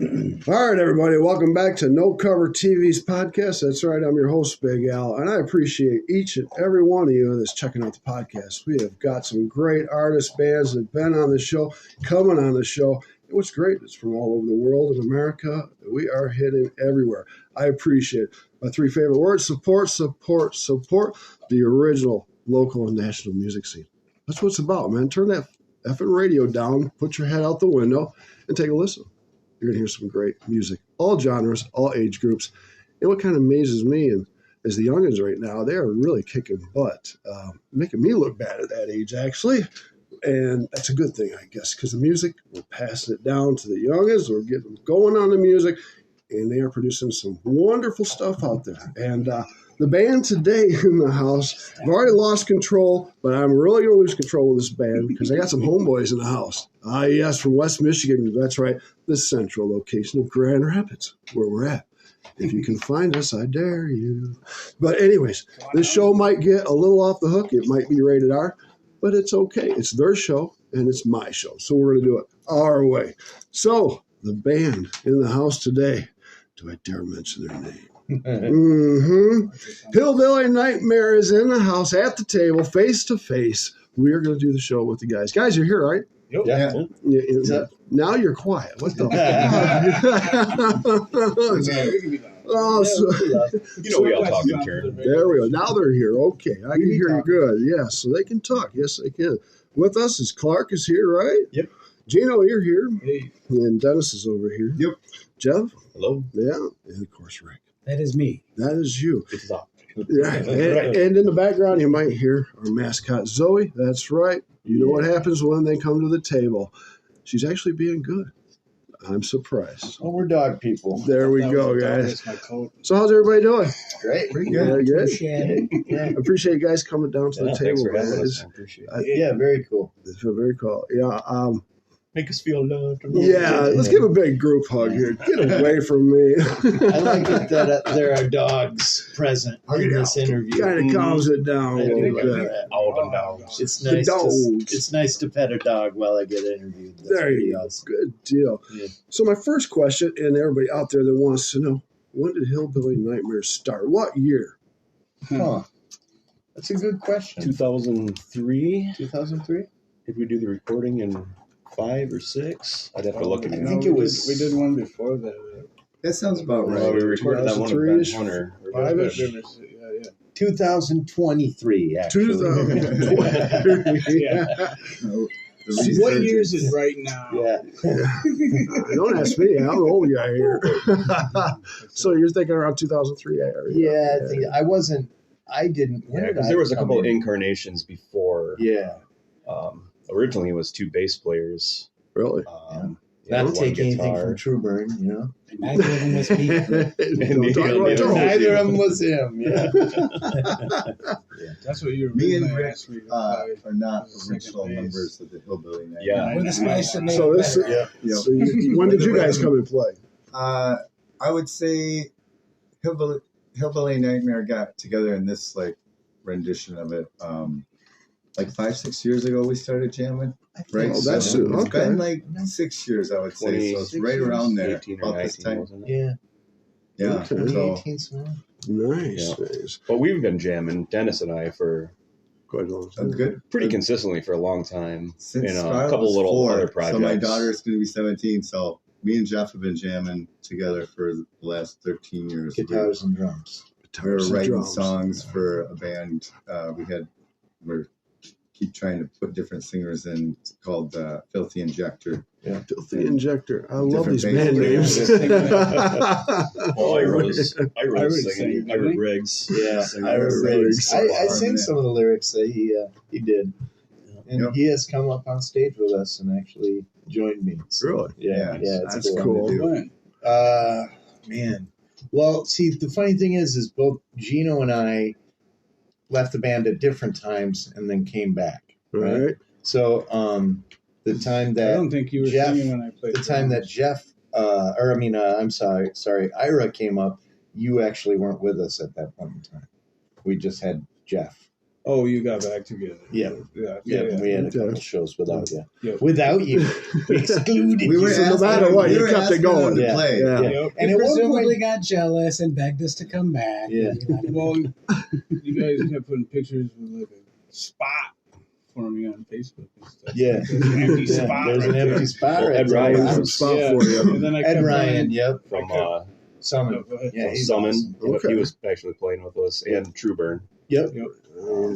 All right, everybody, welcome back to No Cover TV's podcast. That's right, I'm your host, Big Al, and I appreciate each and every one of you that's checking out the podcast. We have got some great artists, bands that have been on the show, coming on the show. And what's great, it's from all over the world in America. We are hitting everywhere. I appreciate it. My three favorite words: support, support, support the original local and national music scene. That's what it's about, man. Turn that effing radio down, put your head out the window, and take a listen. You're going to hear some great music, all genres, all age groups. And what kind of amazes me is the youngins right now, they are really kicking butt, making me look bad at that age, actually. And that's a good thing, I guess, because the music, we're passing it down to the youngins. We're getting them going on the music, and they are producing some wonderful stuff out there. And the band today in the house, I've already lost control, but I'm really going to lose control of this band because I got some homeboys in the house. Yes, from West Michigan. That's right, the central location of Grand Rapids, where we're at. If you can find us, I dare you. But anyways, this show might get a little off the hook. It might be rated R, but it's okay. It's their show, and it's my show. So we're going to do it our way. So the band in the house today, do I dare mention their name? Hillbilly Nightmare is in the house at the table, face to face. We are going to do the show with the guys. Guys, you're here, right? Yep. Yeah. Now you're quiet. What the we all talk in turn. There we go. Now they're here. Okay. I can hear you good. Yeah, so they can talk. Yes, they can. With us is Clark is here, right? Yep. Gino, you're here. Hey. And Dennis is over here. Yep. Jeff? Hello. Yeah. And of course, Rick. That is me. That is you. It's up. Yeah. And in the background, you might hear our mascot, Zoe. That's right. You know what happens when they come to the table. She's actually being good. I'm surprised. Well, we're dog people. There we go, guys. My coat. So how's everybody doing? Great. Pretty good. good. Yeah. I appreciate you guys coming down to the Thanks table, for having guys. us. I appreciate it. Yeah, very cool. It's very cool. Yeah. Make us feel loved. Yeah. Let's give a big group hug here. Get away from me. I like it that there are dogs present in this interview. Kind of calms it down a I do little like bit. that. All the dogs. It's The nice. dogs. It's nice to pet a dog while I get interviewed. That's There pretty you go. awesome. Good deal. Yeah. So my first question, and everybody out there that wants to know, when did Hillbilly Nightmare start? What year? Huh. That's a good question. 2003. 2003? Did we do the recording in 5 or 6? I'd have to look at I it. think it was- We did one before that. That sounds about We right. recorded that one with Ben 2003-ish. Hunter. Five-ish? Yeah. 2023, actually. 2020. Yeah. What year is it right now? Yeah. Don't ask me. I'm the old guy here. So you're thinking around 2003 area? Yeah, I didn't. When Yeah, did because I there was a come couple of in? incarnations before. Yeah. Originally, it was 2 bass players. Really? Not one to take anything guitar. from Trueburn, you know? Neither of them was me. Don't talk about Joe. Neither of them was him, yeah. That's what you were Me and originally Rick asked me. are not Second original base. members of the Hillbilly Nightmare. Yeah. With a spice and So this, Yeah. Yep. so when did you guys come and play? I would say Hillbilly Nightmare got together in this rendition of it. 5-6 years ago we started jamming. Right? Oh, that's so soon. it's Okay. been 6 years, I would say. So it's right around there. 18 or About this 19, time. wasn't it? Yeah. Yeah. Okay. So, 2018 somewhere. Nice. Yeah. Nice. But we've been jamming, Dennis and I, for Quite a long time. that's good. pretty Good. consistently for a long time. Since in a Scarlett couple was little 4, other projects. So my daughter's going to be 17. So me and Jeff have been jamming together for the last 13 years. Guitars and drums. We were Guitars and writing drums. songs for a band. We're keep trying to put different singers in. It's called Filthy Injector. Filthy Injector. I love Different these band names. bands. Well, I was Riggs singing. sang, I read Riggs. Yeah, Singing I Riggs. Riggs. I sang Yeah. some of the lyrics that he did. And Yep. he has come up on stage with us and actually joined me. So, Really? Yeah, it's that's cool. cool. to do. When? Man. Well, see, the funny thing is both Gino and I left the band at different times and then came back. Right. So, the time I that don't think you were Jeff- singing when I played. the time that Jeff, I'm sorry, Ira came up, you actually weren't with us at that point in time. We just had Jeff. Oh, you got back together. Yeah. Yeah. Yeah, we had a Okay. couple shows without you. Yeah. Without you. We excluded We you. were So no asking matter him- what, we you were kept it asking going. him to Yeah. play. Yeah. Yep. And He at one presumably point, got jealous and begged us to come back. Yeah. Well, you guys kept putting pictures with like a spot for me on Facebook and stuff. Yeah. There's an empty yeah, spot. there's an right empty there. spot right Ed there. Ryan. There's a spot Yeah. for you. And then I Ed kept Ryan, running- yep. From Summon. Go ahead. Yeah, he's Summon. awesome. Okay. He was actually playing with us, and True Burn. Yep.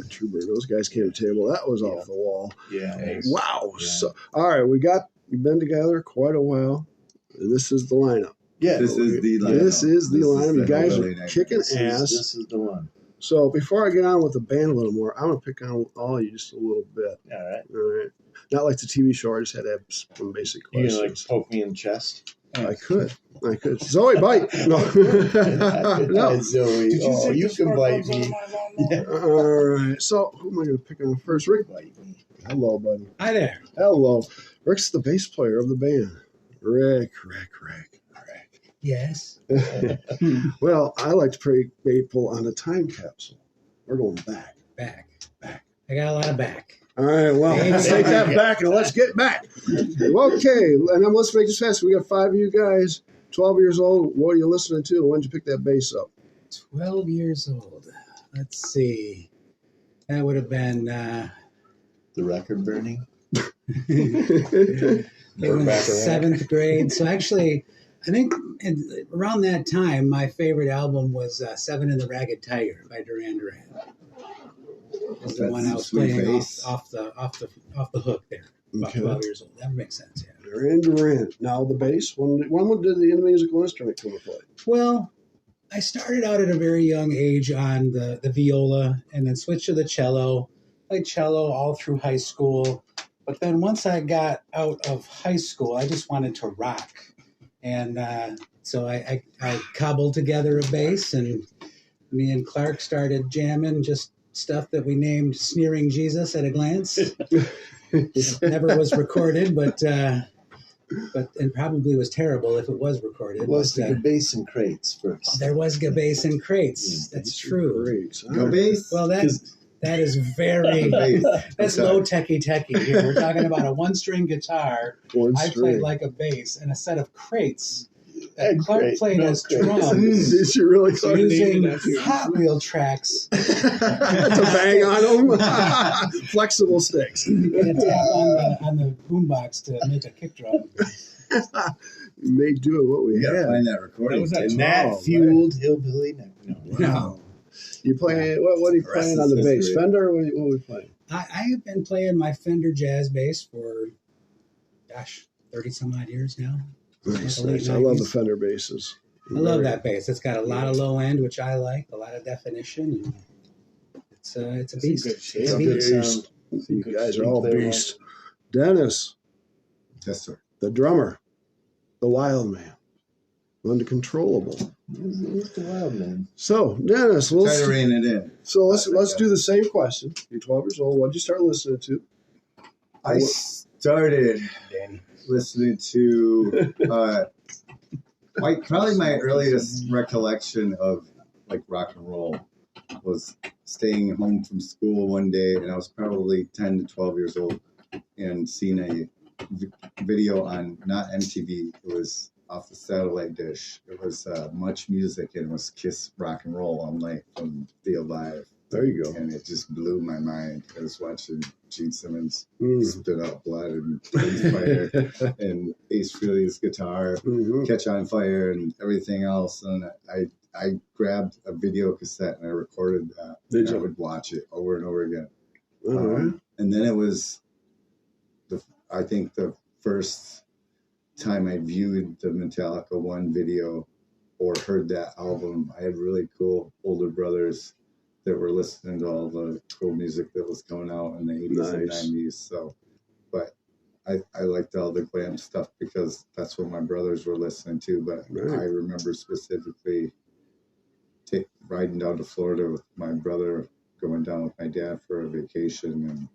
Trooper, those guys came to the table. That was off the wall. Yeah. Nice. Wow. Yeah. So, all right, we've been together quite a while. This is the lineup. Yeah. This is the lineup. This is the lineup. You the guys Hillbilly are Nightmare. kicking This ass. is the one. So before I get on with the band a little more, I'm gonna pick on all of you just a little bit. All right. All right. Not like the TV show. I just had to have some basic You questions. gonna like poke me in the chest? I could. Zoe, bite. No. No. Zoe. Did Oh, say you the can smart bite ones on me. my lawnmower? Yeah. All right. So who am I going to pick on first? Rick. Hello, buddy. Hi there. Hello. Rick's the bass player of the band. Rick. Yes. Well, I like to play maple on a time capsule. We're going back. Back. I got a lot of back. All right, well, let's take that back and let's get back. Okay, and let's make this fast. We got 5 of you guys, 12 years old. What are you listening to? When did you pick that bass up? 12 years old. Let's see. That would have been The record burning. in Back around. 7th grade. So actually, I think around that time, my favorite album was Seven and the Ragged Tiger by Duran Duran. That's the That's one I was sweet playing bass. off the hook there. About Okay. 12 years old. That makes sense, yeah. Duran. Now the bass. When did the musical instrument come to play? Well, I started out at a very young age on the viola and then switched to the cello. Played cello all through high school. But then once I got out of high school, I just wanted to rock. And so I cobbled together a bass, and me and Clark started jamming just stuff that we named Sneering Jesus at a Glance. It never was recorded, but and probably was terrible if it was recorded. It was but, the bass and crates first. there was bass and crates. Yeah, That's true. Great. All Go right. bass. Well, that is very Bass. that's Okay. low techie here. We're talking about a 1-string guitar. One I string. played like a bass and a set of crates. And Clark crate, played no as crates. drums. Did you really? So you Using named it after your Hot Wheel tracks to bang on them. Flexible sticks. and a tap on the boombox to make a kick drum. You may do it what we You gotta had. find that recording. That was that And that Oh, fueled Hillbilly Nightmare. No. No. You play what are you The rest playing is on the bass? history. Fender? What are we playing? I have been playing my Fender jazz bass for, 30 some odd years now. Nice, Late nice. I love the 90s. Fender basses. I love that bass. It's got a lot of low end, which I like, a lot of definition. And it's a Some beast. good It's shit. a Some beast. good sound. You guys are all Clear one. beasts. Dennis, Yes, sir. the drummer, the wild man, uncontrollable. He's the wild man. So, Dennis, Try to rein it in. let's do the same question. You're 12 years old. What did you start listening to? I started listening to probably my earliest recollection of like rock and roll was staying home from school one day, and I was probably 10 to 12 years old, and seeing a video on not MTV. It was off the satellite dish. It was Much Music, and it was Kiss Rock and Roll all night from Feel Live. There you go. And it just blew my mind. I was watching Gene Simmons Mm. spit out blood and breathe fire, and Ace Frehley's guitar Mhm. catch on fire, and everything else. And I grabbed a video cassette and I recorded that. Did and I you? would watch it over and over again. All right. And then it was I think the first time I viewed the Metallica One video or heard that album. I had really cool older brothers that were listening to all the cool music that was coming out in the 80s and Nice. 90s. So, but I liked all the glam stuff because that's what my brothers were listening to. But Right. I remember specifically riding down to Florida with my brother, going down with my dad for a vacation, and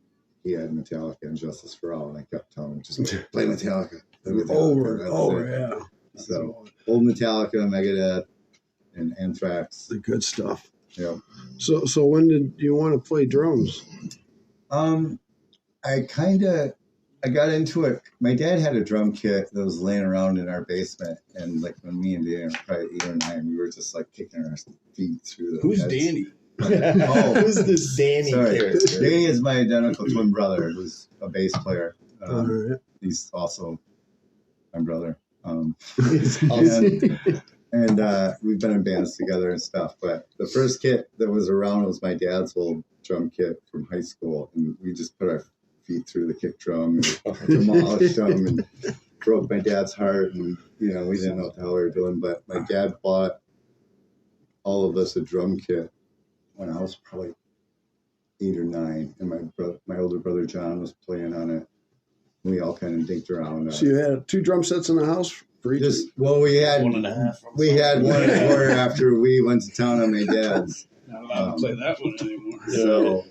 he had Metallica and Justice for All, and I kept telling him, just play Metallica. Play Metallica. Over and That's over, it. yeah. So, old Metallica, Megadeth, and Anthrax. The good stuff. Yeah. So when did you want to play drums? I got into it. My dad had a drum kit that was laying around in our basement, and like when me and Danny were probably 8 or 9, we were just like kicking our feet through the. Who's heads. Danny? Oh, Who's this Danny sorry. character? Danny is my identical twin brother, who's a bass player. All right. He's also my brother. It's awesome. And we've been in bands together and stuff. But the first kit that was around was my dad's old drum kit from high school, and we just put our feet through the kick drum and demolished them and broke my dad's heart. And we didn't know what the hell we were doing. But my dad bought all of us a drum kit when I was probably 8 or 9, and my older brother John was playing on it. We all kind of dinked around. So you had 2 drum sets in the house for each? We had 1.5. We had one more after we went to town on my dad's. Not allowed to play that one anymore. So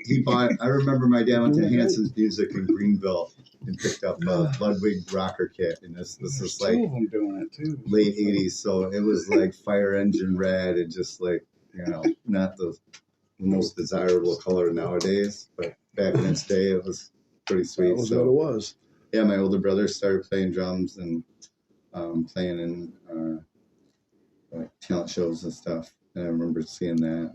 he bought. I remember my dad went to Hanson's Music in Greenville and picked up a Ludwig rocker kit, and this There's is 2 like of them doing it too. late '80s. So it was like fire engine red, and just like not the most desirable color nowadays, but back in its day, it was pretty sweet. That was what it was. Yeah, my older brother started playing drums and playing in like talent shows and stuff. And I remember seeing that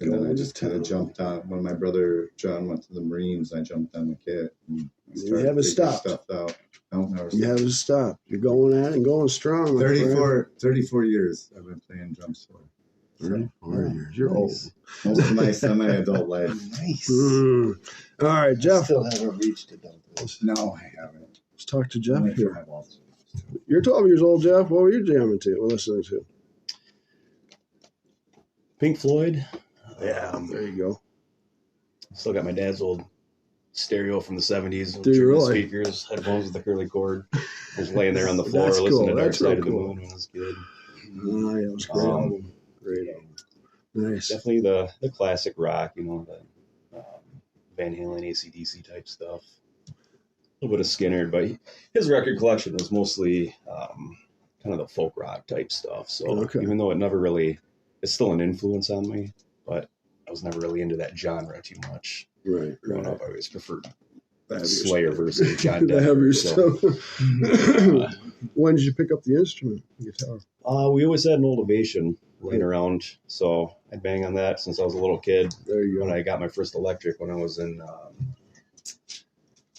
and then I just kind of jumped on. When my brother John went to the Marines, I jumped on the kit. And You haven't figuring stopped. Stuff out. No, never You stopped. haven't stopped. You're going at it and going strong. my friend. 34 years I've been playing drums for. 34 years. You're old. Most of my semi-adult life. Nice. All right, I Jeff. still haven't reached it, though. No, I haven't. Let's talk to Jeff Only here. 5 balls. You're 12 years old, Jeff. What were you jamming to or listening to? Pink Floyd. Yeah, there you go. Still got my dad's old stereo from the 70s. Do you German really? Speakers, headphones with the curly cord. I was laying there on the floor That's listening cool. to Dark That's real Side of the cool. Moon when I was a kid. Oh, yeah, it was a great album. Great album. Nice. Definitely the classic rock, the Van Halen, AC/DC type stuff. A little bit of Skinner, but his record collection was mostly kind of the folk rock type stuff. So Okay. even though it never really, it's still an influence on me, but I was never really into that genre too much. Right. Growing Right. up, I always preferred The heavier Slayer versus John the Denver. heavier So, stuff. When did you pick up the instrument, guitar? we always had an old Ovation laying around, so I bang on that since I was a little kid. There you When go. I got my first electric when I was in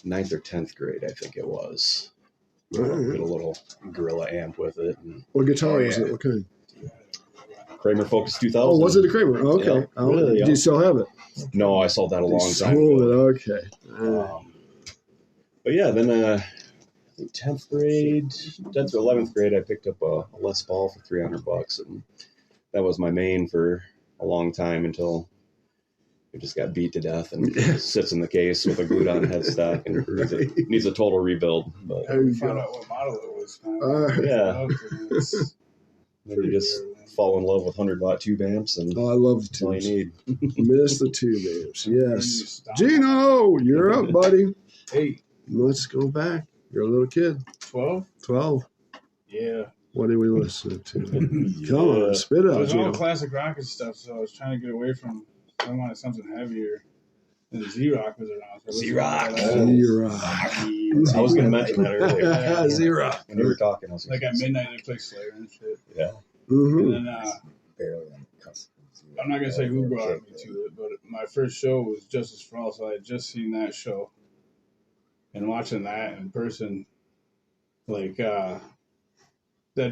9th or 10th grade, I think it was. All right. Get a little Gorilla amp with it. And What guitar was it? What kind? Kramer Focus 2000. Oh, was it a Kramer? Okay. Yeah, Oh, really, do yeah. you still have it? No, I sold that a long You time sold ago. it. Okay. But yeah, then I think 10th or 11th grade, I picked up a Les Paul for $300, and that was my main for a long time until it just got beat to death and sits in the case with a glued-on headstock and needs a total rebuild. But There you Found go. out what model it was. yeah, It's then you just fall in love with 100-watt tube amps, and Oh, I love the that's all you tubes. need. Miss the tube amps. Yes. Gino, you're up, buddy. Hey, Let's go back. You're a little kid. 12? 12. Yeah. What did we listen to? Come on, spit it It out, was all Gino. classic rock and stuff, so I was trying to get away from. I wanted something heavier. And Z-Rock was around. So Z-Rock. Z-Rock. I was going to mention that earlier. Z-Rock. When you were talking, I was Like at midnight, they play Slayer and shit. yeah. Mm-hmm. And then Barely on the cusp. I'm not gonna say who brought me to it, but my first show was Justice for All, so I had just seen that show. And watching that in person, like that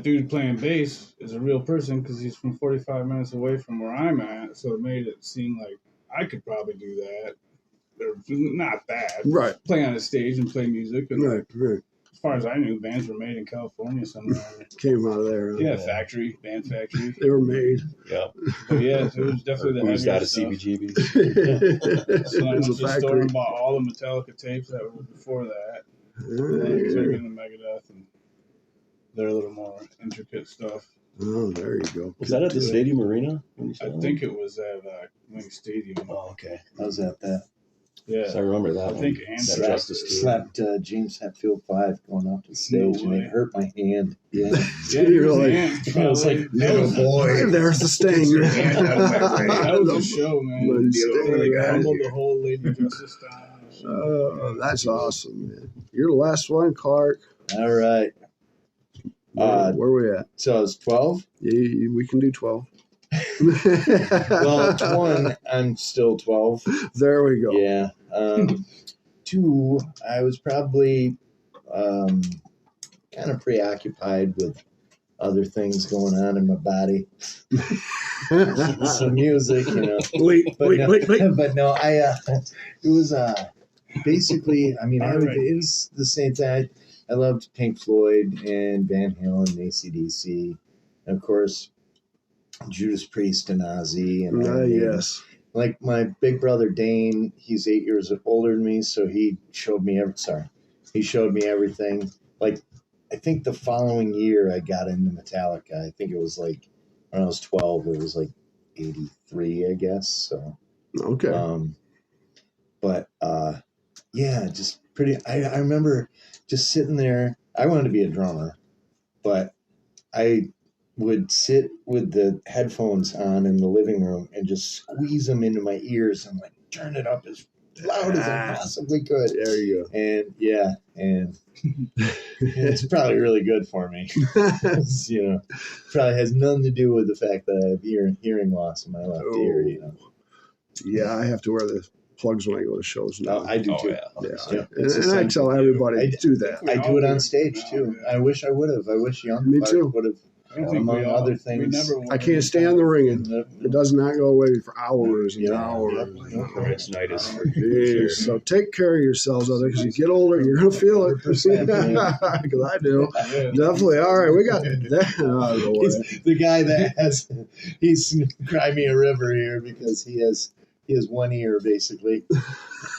dude playing bass is a real person because he's from 45 minutes away from where I'm at, so it made it seem like I could probably do that. Or not that. Right. Play on a stage and play music. And Right. Right. as far as I knew, bands were made in California somewhere. Came out of there. Huh? Yeah, band factory. They were made. Yeah. But yeah, it was definitely the Who's heavier out of stuff. CBGB? So I It went was to a the store factory. and bought all the Metallica tapes that were before that. And then I started getting the Megadeth and their little more intricate stuff. Oh, there you go. Was that at the Stadium Arena? When you saw I that? think it was at Wing Stadium. Oh, okay. I was at that. Yeah. So I remember that I one. think That Answer Justice Tour. Slapped James Hetfield 5 going off the stage, and way. it hurt my hand. Yeah. Yeah, You're he was like, the ant, I was like, probably. Little boy. There's the sting. That was a show, man. Little So, sting, like, right? humbled the whole Lady Justice style. That's awesome, man. You're the last one, Clark. All right. Where we at? So it's 12. Yeah, we can do 12. Well, 1, I'm still 12. There we go. Yeah. 2, I was probably kind of preoccupied with other things going on in my body. Some music, you know. Wait. But no, it was basically, I mean, it was the same thing. I loved Pink Floyd and Van Halen and AC/DC. And of course, Judas Priest and Ozzy. And Yes. like my big brother Dane, he's 8 years older than me, so he showed me everything. Like, I think the following year I got into Metallica. I think it was like when I was 12, it was like 83, I guess. So Okay. but yeah, just pretty. I remember just sitting there. I wanted to be a drummer, but I would sit with the headphones on in the living room and just squeeze them into my ears and like turn it up as loud as I possibly could. There you go. And yeah, and it's probably really good for me. You know, probably has nothing to do with the fact that I have hearing loss in my left ear. You know. Yeah, I have to wear the plugs when I go to shows now. I do too. Yeah. And I tell everybody to do that. I do it on stage too. I wish I would have. I wish young Me Clark too. would have. Among other things. I can't stand the ringing. It does not go away for hours and hours. Retinitis for Jeez. sure. So take care of yourselves out there because you get older, you're going to feel it. 100%, Because I do. Definitely. All right, we got that out of the way. He's the guy that he's Cry Me a River here because he has one ear basically.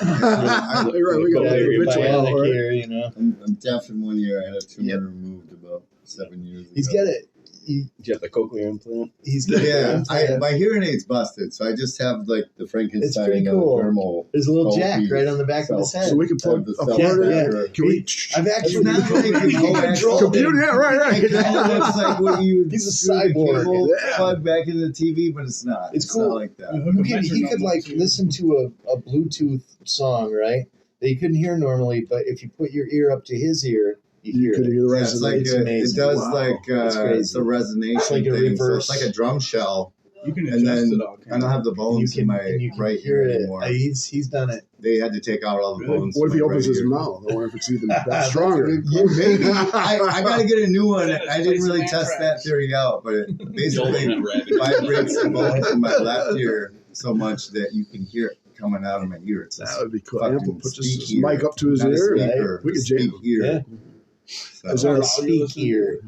Right, we got Yeah, the ritual, bionic right? ear, you know. I'm deaf in 1 year. I had a tumor removed about 7 years ago. He's got it. Did you have the cochlear implant? He's got Yeah, it. my hearing aid's busted, so I just have like the Frankenstein pretty cool. dermal. There's a little skull jack piece. right on the back of his head. So we can plug The a self- part in yeah. it. Can we? I've actually It's not like a control Computer, yeah, right. It kind of looks like what you would He's a screw the cyborg. cable Yeah. plug back into the TV, but it's not. It's It's cool. not like that. He could like listen to a Bluetooth song, right? That you couldn't hear normally, but if you put your ear up to his ear, you hear could it. hear the Yeah, rest it's of like it. It's it amazing. does Wow. like It's crazy. it's a resonation It's like a thing. So reverse. it's like a drum shell, You can and adjust then it all. I don't have the bones in my and you can right hear ear it. anymore. He's done it. They had to take out all the bones. What if he in my opens right his ear. mouth? I wonder if it's even that That's a stronger. good Yeah, maybe. I got to get a new one. Yeah, I it's didn't like really some test anthrax. that theory out, but it basically vibrates the bones in my left ear so much that you can hear it coming out of my ear. It's That would be cool. fucking Ample put speak this ear. mic up to his Not a ear. speaker, We could speak jam. ear. Yeah. So- Is there a Speak ear.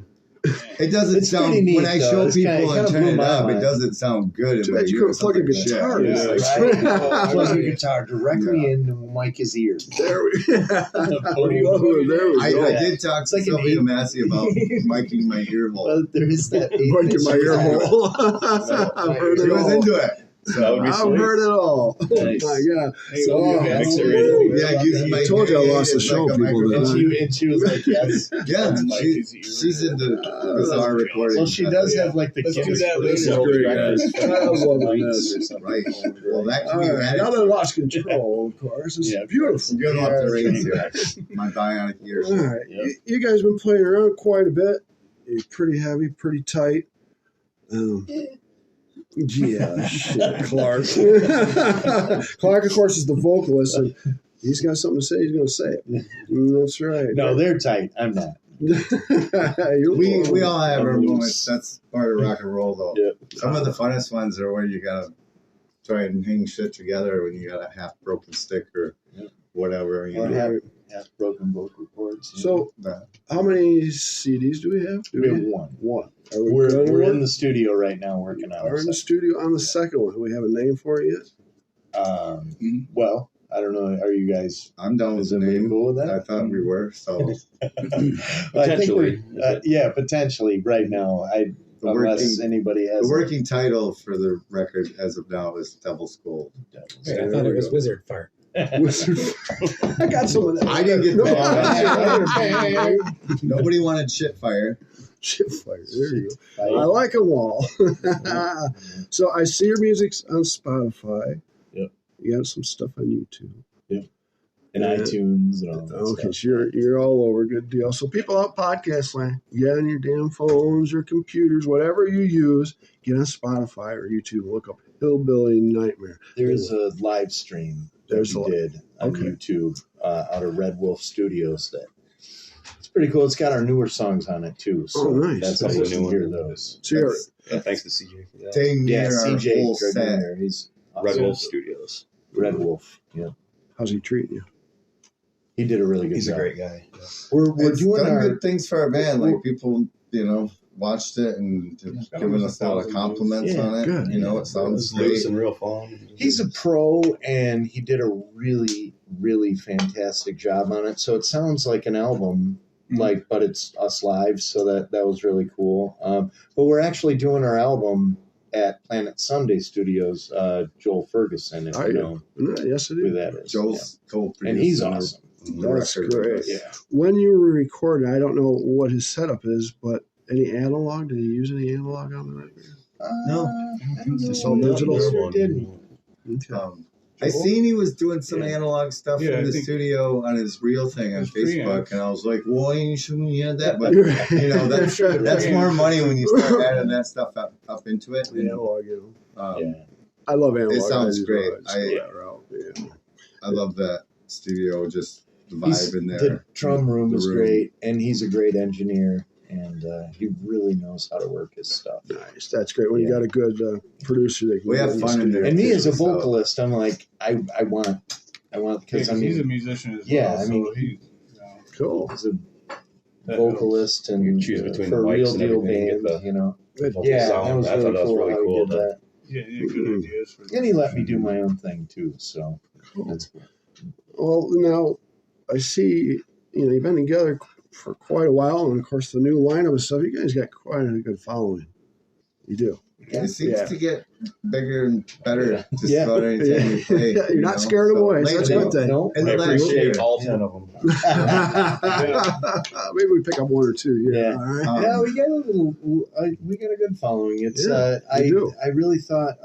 It doesn't It's sound pretty neat, when I though. show It's people kinda and turn blew it my up. It mind. doesn't sound good. Too in my bad you ear. couldn't It plug a sounds like guitar shit. in Yeah. there. Right? Plug your guitar directly into Mike's ears. There we go. There we I go. did talk It's to like an Sylvia eight- Massey about miking my ear hole. Well, there is that. Mike in my ear hole. I've heard She it was all. into it. That would be I've sweet. heard it all. Oh Nice. my God. Hey, So, we'll yeah, get mix it it. right Yeah, using my I told you I ear lost the as show, like a people. microphone. And she was like, yes. Yeah, Like she, his ear. she's into bizarre recording. Well, she does have like the Let's do Guinness that Book This is later. great, records guys. for I love mics this. or something. Right. Well, that can All be right, added. now that I lost control, of course, it's Yeah. beautiful. Good off the reins Yeah. here. My bionic ears. All right, Yep. you guys been playing around quite a bit. You're pretty heavy, pretty tight. Yeah, shit, Clark. Clark, of course, is the vocalist, and he's got something to say. He's going to say it. That's right. No, they're tight. I'm not. We all have our I'm moments. loose. That's part of rock and roll, though. Yep. Some of the funnest ones are where you gotta try and hang shit together when you got a half broken stick or whatever. You Or know. have broken vocal cords. So, That- how many CDs do we have? we have one. One. Are we We're done in one? the studio right now working on We're in the it. studio on the second one. Do we have a name for it yet? Well, I don't know. Are you guys? I'm done with Is the everybody name. cool with that? I thought we were. So Potentially. Yeah, potentially. Right now, the unless working, anybody has the working title for the record as of now is Devil's Gold. Wait, I thought it was Wizard Fart. Wizard. I got some of that. I didn't get No, that. Nobody wanted Shitfire. Shitfire. There you go. I like them all. So I see your music's on Spotify. Yep. You got some stuff on YouTube. Yep. And iTunes and all that Okay, stuff. so you're all over. Good deal. So people out podcast land, get on your damn phones, your computers, whatever you use, get on Spotify or YouTube. Look up Hillbilly Nightmare. There's a live stream that we did on YouTube out of Red Wolf Studios. It's pretty cool. It's got our newer songs on it too. So nice. That's how That's you a new hear one. those. So Thanks to CJ for that. Dang Yeah, near our CJ full Greg set. there. He's Red awesome. Wolf Studios. Red Wolf. Yeah, how's he treating you? he did a really good He's job. a great guy. Yeah. We're It's doing done our good things for our band. Like people, watched it and giving us a lot of compliments Yeah, on it. good. It sounds It's great. loose and real fun. He's a pro, and he did a really, really fantastic job on it. So it sounds like an album, but it's us live. So that was really cool. But we're actually doing our album at Planet Sunday Studios. Joel Ferguson, if you know Yes, it who is. that is. Joel's co-producing. And he's awesome. the That's record with great. us. Yeah. When you were recording, I don't know what his setup is, but any analog? Did he use any analog on the record? No. I don't Just know. all digital? No, he didn't. Okay. I seen he was doing some analog stuff Yeah, in I the think studio on his real thing on it's Facebook, preamps. and I was like, "Well, you shouldn't have that." But that's sure the that's preamps- more money when you start adding that stuff up into it. The analog, you know. Um, I love analog. It sounds I great. just go that route. Yeah. I love that studio, just the He's- vibe in there. The drum room The is room. great, and he's a great engineer, and he really knows how to work his stuff. Nice. That's great. When you Yeah. got a good producer that can We get have in the fun in studio. there. And me as a So- vocalist, I'm like, I want because I he's a mean, musician as yeah, well. I mean, so he, Cool. as a that vocalist and You choose between for the a mics real and deal everything, band, get the- you know. Good. Vocal Yeah, sound. that was I really thought that was cool really how he cool. did that. yeah, good ideas for And he let me do my own thing too, so Cool. that's cool. Well, now I see, you've been together for quite a while, and of course, the new lineup and stuff. You guys got quite a good following. You do. It seems Yeah. to get bigger and better just Yeah. about any time you play. You're not scaring them away, so that's a good thing. No, And I the last appreciate year, all 10 of them. Maybe we pick up one or two. Yeah. All right. yeah, we got a little. We got a good following. It's. Yeah, I you do. I really thought.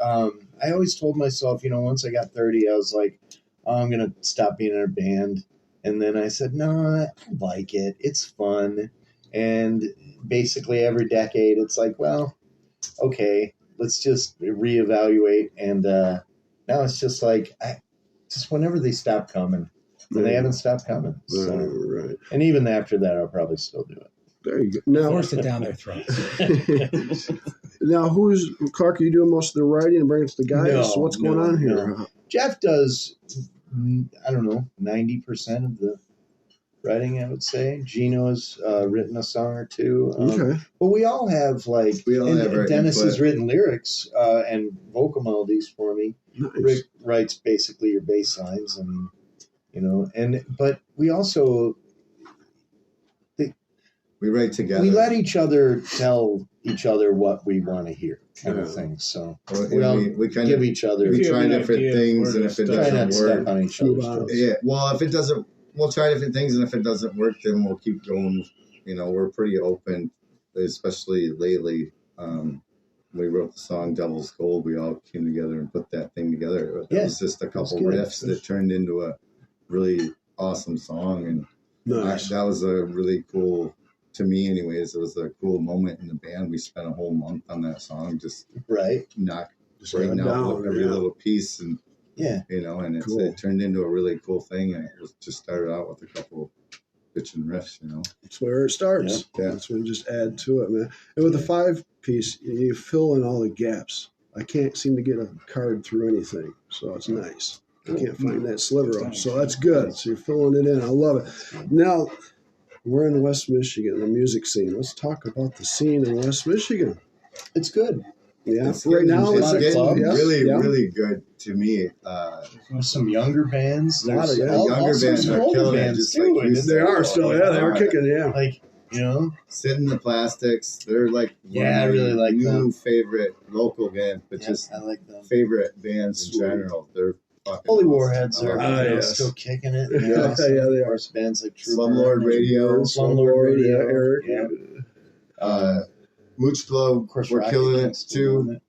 I always told myself, once I got 30, I was like, oh, I'm gonna stop being in a band. And then I said, no, I like it. It's fun. And basically every decade, it's like, well, okay, let's just reevaluate. And now it's just like, just whenever they stop coming, and they haven't stopped coming. So, Right. and even after that, I'll probably still do it. There you go. Now, Force it down their throats. now, Clark? Are you doing most of the writing and bringing it to the guys? No, So what's going on here? no. Jeff does, I don't know, 90% of the writing, I would say. Gino's written a song or two. Okay. But we all have, We all have our Dennis input. has written lyrics and vocal melodies for me. Nice. Rick writes basically your bass lines but we also, we write together. we let each other tell each other what we want to hear kind of Yeah. thing. So Or- we all we kind give of each other, we If you try have an different idea, things, we're and if it just, try not doesn't to step work, on each Move other's on. toes. yeah. Well, if it doesn't, we'll try different things, and if it doesn't work, then we'll keep going. We're pretty open, especially lately. We wrote the song "Devil's Gold." We all came together and put that thing together. It Yeah, was just a couple good. riffs that turned into a really awesome song, and Nice. that was a really cool. To me, anyways, it was a cool moment in the band. We spent a whole month on that song, just Right? Just writing got out down, every yeah. little piece, and Yeah. and Cool. it turned into a really cool thing. And it was just started out with a couple bitchin' riffs, That's where it starts. Yeah. That's where you just add to it, man. And with the 5-piece, you fill in all the gaps. I can't seem to get a card through anything, so it's nice. I can't find that sliver up, so that's good. So you're filling it in. I love it. Now, we're in West Michigan, the music scene. Let's talk about the scene in West Michigan. It's good. Yeah, It's right getting- now it's it's getting yeah, really, yeah. really good to me. There's some younger bands. A lot There's of younger also bands some are older killing it, bands just too. like you and said. They are still, yeah, they are kicking, yeah. like Sit in the Plastics. They're like Yeah, I really like new them. favorite local band, but yeah, just I like them. favorite bands in Sweet. general. They're fucking Holy awesome. Warheads are yes. still kicking it. Yeah, yeah, they are. Of course, bands like True Slumlord Radio. Slumlord Radio. Eric. Yeah. Mooch Club, Of course, we're Rocket killing King's it still doing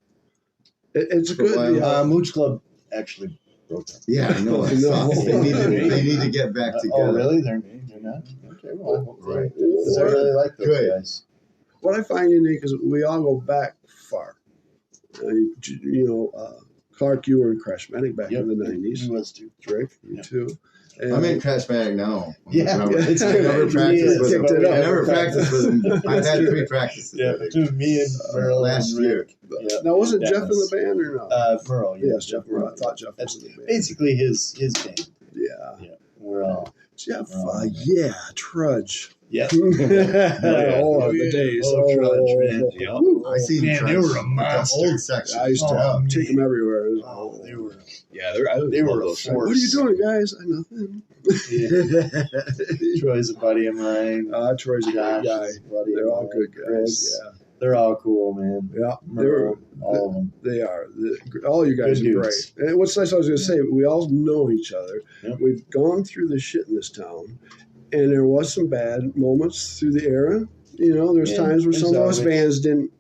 too. It's For a good. while. Yeah. Mooch Club actually broke up. Yeah, I know. I It know. sucks. They need to get back together. Oh, really? They're not? Okay, well, I hope they- Right. because I really like those Good. guys. What I find unique is we all go back far. Clark, you were in Crashmatic back in the 90s. He was too. Drake, you Yeah. too. And I'm in Crashmatic now. Yeah, It's yeah, I never yeah, practiced with kicked him. it up. I never practiced with him. I've had 3 practices. Yeah, I think. between me and Merle last and year. Rick. Yeah. Now, wasn't That Jeff in was- the band or no? Merle, yes, Jeff. I thought Jeff was That's in the band. basically his band. Yeah. Yeah, we're all. Jeff, Oh, yeah, Trudge. Yeah. Oh, the days. Oh, Trudge, man. Yep. I seen Man, they Trudge were a with monster. the old section. I used to Oh, take him everywhere. Oh, they were. Yeah, They were a those. force. What are you doing, guys? Nothing. Yeah. Troy's a buddy of mine. Troy's a Josh good guy. is a buddy They're of all mine. good guys. Chris. Yeah, They're all cool, man. yeah. Merle, all of them. They are. All you guys Good are great. dudes. And what's nice, I was going to say, we all know each other. Yep. We've gone through the shit in this town, and there was some bad moments through the era. There's Yeah, times where some of there's us always- bands didn't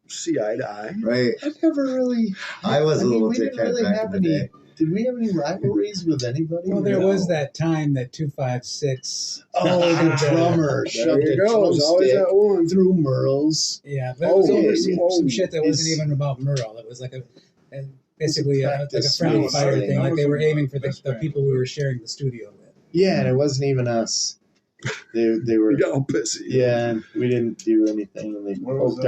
see eye to eye. Right. I've never really. I was a little we didn't dickhead really back have in the any. day. Did we have any rivalries with anybody? Well, there No. was that time that 256. Oh, the drummer There shoved you a go. There's always drumstick that one. through Merle's. Yeah, but it was Oh, over yeah. some shit that wasn't It's- even about Merle. It was like basically like a Practice friendly round fire thing. thing. Like they were aiming for That's the right. people we were sharing the studio with. Yeah, and it wasn't even us. They were. We got all pissy. Yeah, and we didn't do anything, and they Where was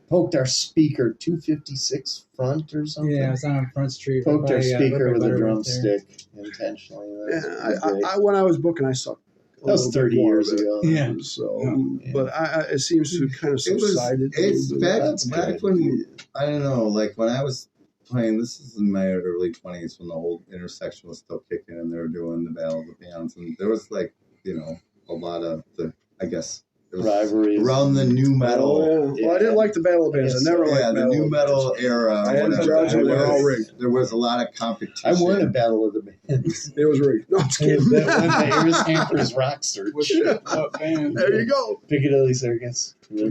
poked our speaker 256 front or something. Yeah, it was on Front Street. Poked our by, speaker right by with a Butterworth there. drumstick intentionally. Yeah, That was great. when I was booking, I saw. That was 30 years ago. Yeah. So, Yeah. but it seems to kind of It was. subsided. It's a little bit. back when I don't know. Like when I was playing. This is in my early 20s when the whole intersection was still kicking, and they were doing the Battle of the Bands, and there was like a lot of the it was Rivalries. around the new metal. Oh, yeah. Well, I didn't like the Battle of Bands. I never liked Yeah, the new metal era. I had whatever. judges, There they're all was- rigged. There was a lot of competition. I won a battle of the bands. It was rigged. No, I'm just that kidding. won the Aris Campers Rock Search. What band? There you go. Piccadilly Circus. The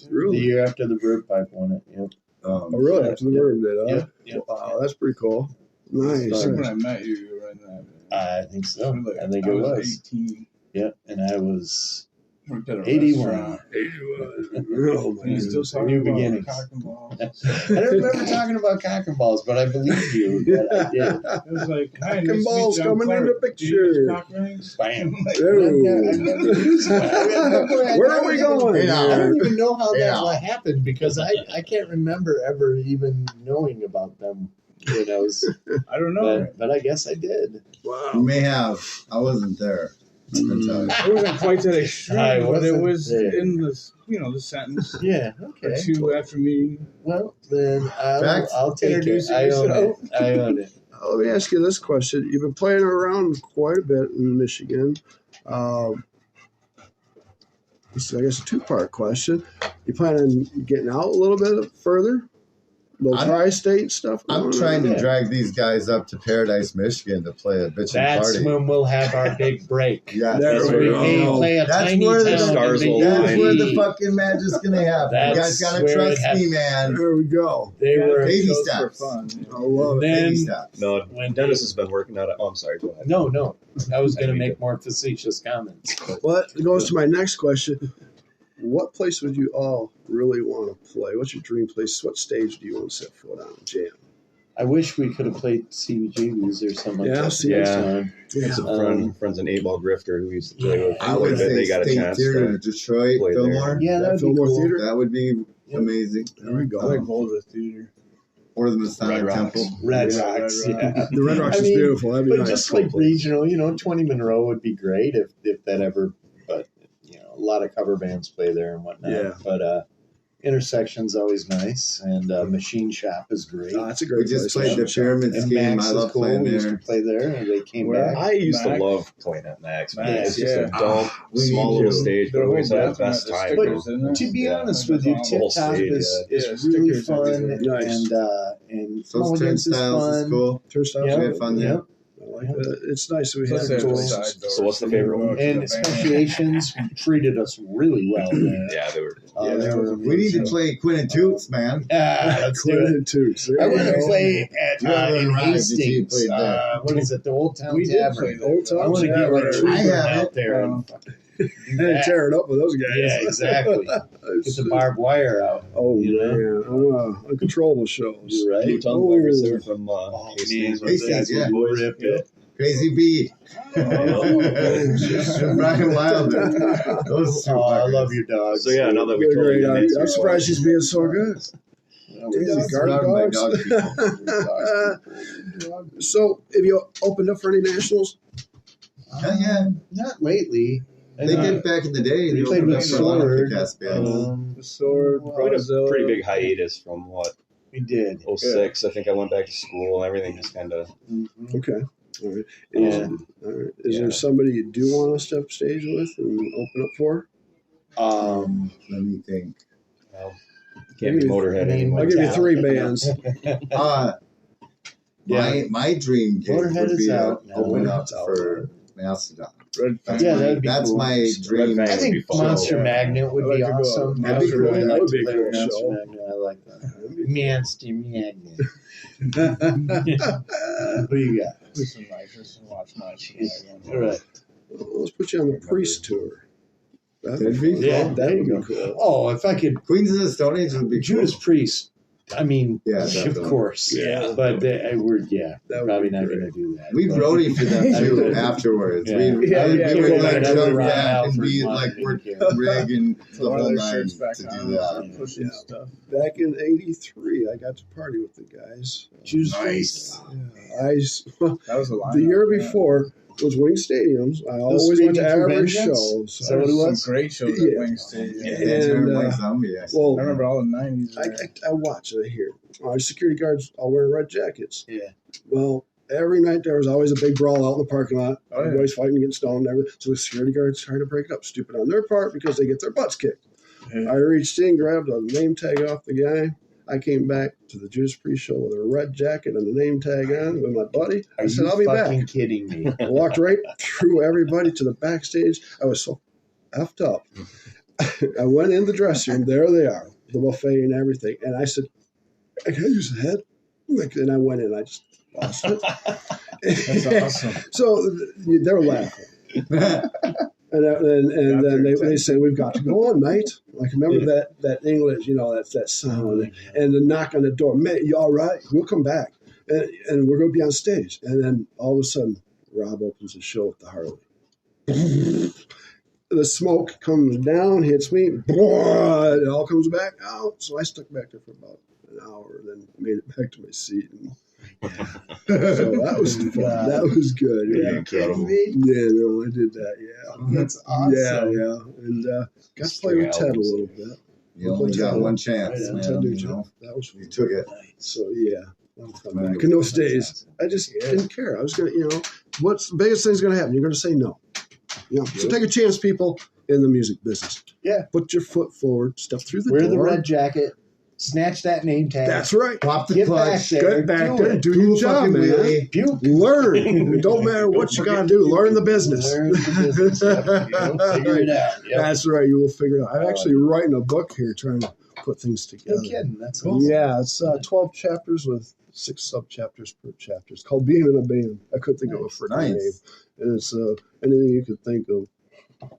Really? year after the Bird Pipe won it. Yep. Oh, really? After the Yep. verb did, huh? Yep. Yep. Wow, that's pretty cool. Nice. When I met you, you were in that. I think so. Like, I think I it was was. 18. Yep. And I was Worked at a 81. restaurant. Oh, my And you still goodness. talking New about beginnings. cock and balls. I don't remember talking about cock and balls, but I believe you that I did. It was like, hi, Cock and nice to meet balls you. I'm coming Clark. in the Do you use picture. cock rings? Bam. Like, Ew. I never used one. Where are we going? I don't even know how Yeah. that happened because I can't remember ever even knowing about them when I was, I don't know. but I guess I did. You Wow. may have. I wasn't there. I can tell you. It wasn't quite that extreme, I but it wasn't was there. in the sentence Yeah. or Okay. two after me. Well, then Facts. I'll take it. Introducing I own yourself. it. I own it. Let me ask you this question. You've been playing around quite a bit in Michigan. This is, I guess, a two-part question. You plan on getting out a little bit further? Little I'm- tri-state stuff? I'm trying to Yeah. drag these guys up to Paradise, Michigan to play a bitchin' That's party. when we'll have our big break. Yeah, There That's we when we go. play a That's tiny where the town. stars in will the That's align. where UP. the fucking magic's gonna happen. That's You guys gotta where it trust me, happens. man. There we go. They were Baby Shows steps. for fun. I love it. Then Baby steps. No, when Dennis has been working out. I'm sorry. Go ahead. no. I was going to make more facetious comments. Well, it goes to my next question. What place would you all really want to play? What's your dream place? What stage do you want to set foot on? Jam. I wish we could have played CBGBs or something like Yeah, that. see, yeah. time. It's a friend's an 8-ball grifter who we used to play with. I quite a would bit. say They got a State chance Theater to in Detroit, play there. Fillmore. Yeah, that'd be Fillmore cool. Theater? That would be Yeah. amazing. There we I go. like Boulder Theater. Or the Masonic Red Rocks. Temple. Red Yeah, Rocks, Red yeah. The Red Rocks I is mean, beautiful. That'd be But nice. just like regional, 20 Monroe would be great if that ever, but, a lot of cover bands play there and whatnot. Yeah. But Intersection's always nice, and Machine Shop is great. That's a We great just place. played the Pyramid And Scheme. Max I is love cool. playing We used to there. play there, and they came Where? back. I used to Max. love playing at Max. Man. Max, It's just yeah. a dumb, We small need little to. stage, but Their we always whole had the bathroom best had the time. stickers in it. To be Yeah. honest with you, The Tip whole Top stage, is yeah. really Stickers fun, everywhere. Nice. and Those Mulligan's is turnstiles fun. is cool. Turnstiles. We Yep. had fun there. Yep. like that. It's nice that we Plus have they have the those. side doors, So what's the you can favorite go one? out to And the Associations treated us really well there. Yeah, they were. They were We need to amazing. play Quinn and Toots, man. Let's do Quinn it. and Toots. There I you want to go. play at You haven't in arrived if you Hastings. played there. What is it? The Old Town We did Tavern. play there. Old Town I want to get like Tavern. tree I burn have out it. there and And tear it up with those guys. Yeah, exactly. Get the barbed wire out. Oh, You man. Uncontrollable shows. You're right. Blue tongue buggers there from Hastings, Hastings. Hastings, yeah. Rip it. Crazy B. Brian Wilder. Those two I fuckers. love your dogs. So yeah, now that we They're told great. you, I'm surprised she's being so good. He's surrounded by dog people. So, have you opened up for any nationals? Yeah. Not lately. They did back in the day. We They played opened with up for a lot of Sword. kick-ass bands. The Sword, we had a Brazil. pretty big hiatus from what We did. 06. I think I went back to school and everything just kind of. Okay. All right. Yeah. All right. Is Yeah. there somebody you do want to step stage with and open up for? Let me think. Can't be Motorhead I'll anymore. give you 3 bands. My dream gig Motorhead would is be to out now. open up It's out. for Mastodon. Red That's Yeah, my, that'd be that's cool. my dream. Red I Fang would be think fun. Monster Yeah. Magnet would I'd like be to go awesome. That'd be I really cool. like That would to be a play cool with Monster show. Magnet. I like that. Monster Magnet. Who you got? Do some nitrous and watch my All right. Let's put you on the Priest tour. That'd be Yeah, That there would you be go. cool. Oh, if I could, Queens of the Stone Age would be Judas cool. Priest. I mean, Yeah, of definitely. course. Yeah. But we're That would probably be not great. going to do that. We but- roadie for them too Yeah. afterwards. Yeah. We Yeah, would yeah, we would yeah. like Another jump Rob back and Halford be one, like I we're didn't care. rigging the one of whole their nine shirts to back do on, that. pushing Yeah. stuff. Back in '83, I got to party with the guys. Judas Nice. That was a line. The year before was Wing Stadiums. I always went to Screaming for every Vengeance? show. Is that what it was? Some great shows Yeah. at Wing Stadium. Yeah. Yeah, And, like zombie. I well, I remember all the 90s. I watch and I hear security guards all wearing red jackets. Yeah. Well, every night there was always a big brawl out in the parking lot. Oh, yeah. Everybody's fighting against stoned and everything. So the security guards tried to break it up. Stupid on their part because they get their butts kicked. Yeah. I reached in, grabbed a name tag off the guy. I came back to the Judas Priest show with a red jacket and the name tag on with my buddy. I Are said, you I'll be fucking back. kidding me? I walked right through everybody to the backstage. I was so effed up. I went in the dressing room. There they are, the buffet and everything. And I said, can I use the head? And I went in. I just lost it. That's awesome. So they're laughing. And then they say, we've got to go on, mate. Like, remember that English, that's that sound. And the knock on the door, mate, you all right? We'll come back. And we're going to be on stage. And then all of a sudden, Rob opens the show with the Harley. The smoke comes down, hits me, it all comes back out. So I stuck back there for about an hour, then made it back to my seat. And so that was fun. That was good. Yeah. Incredible. Yeah, no, I did that. Yeah. That's awesome. Yeah. And got to play with Ted a little bit. You only got one chance, Yeah, man. Ted You Nugent. know? That was You took it. so yeah. I'll come back. In those days, I just didn't care. I was gonna, what's the biggest thing's gonna happen? You're gonna say no. So take a chance, people in the music business. Yeah. Put your foot forward, step through the Wear door. the red jacket. Snatch that name tag. That's right. Pop the Get back clutch. there. Get back do there. it. Do your a job, fucking man. wheelie. Puke. Learn. It don't matter what you gotta do. Learn the business. Learn the business. You'll figure it out. Yep. That's right. You will figure it out. I'm actually writing a book here, trying to put things together. No kidding. That's awesome. Yeah, it's 12 chapters with 6 sub-chapters per chapter. It's called Being in a Band. I couldn't think of a freaking name. Nice. And it's anything you could think of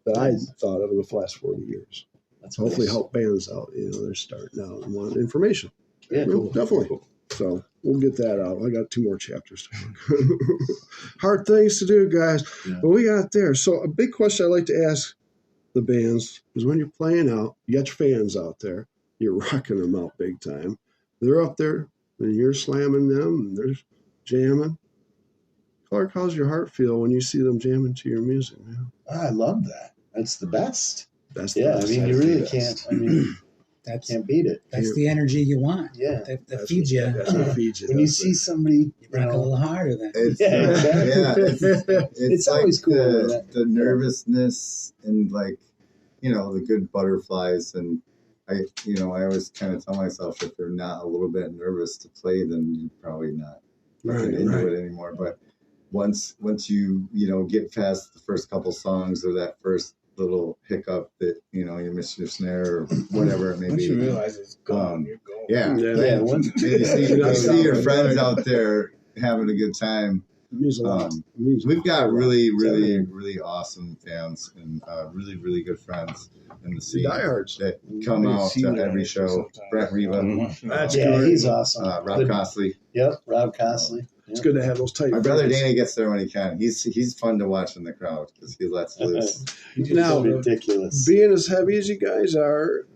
that I thought of in the last 40 years. That's Hopefully awesome. help bands out. They're starting out and want information. Yeah, Well, cool. definitely. So we'll get that out. I got 2 more chapters to work. Hard things to do, guys. Yeah. But we got there. So a big question I like to ask the bands is when you're playing out, you got your fans out there, you're rocking them out big time. They're up there and you're slamming them and they're jamming. Clark, how's your heart feel when you see them jamming to your music, man? I love that. That's the best. That's the Yeah, I best. mean, you That's the really best. can't. I mean, That's can't beat it. that's the energy you want. Yeah. That That's feeds you. That's what feeds you. When you doesn't see it? somebody, You you rock a know, little harder then. It's, Yeah, exactly. it's It's always like cool when the, that- the nervousness and like, the good butterflies. And I always kind of tell myself if you're not a little bit nervous to play, then you're probably not Right, into right. it anymore. But once you get past the first couple songs or that first little hiccup that you miss your snare or whatever it may Once be. you realize it's gone, you're going. Yeah. Once You see your friends out there having a good time. It means a lot. We've got really, really, really awesome fans and really, really good friends in the scene Diehards that come out to every show. Brett Reba, That's yeah, good. he's awesome. Rob Costley. Yep, Rob Costley. It's good to have those tight. My brother friends. Danny gets there when he can. He's fun to watch in the crowd because he lets loose. Now, Ridiculous. being as heavy as you guys are,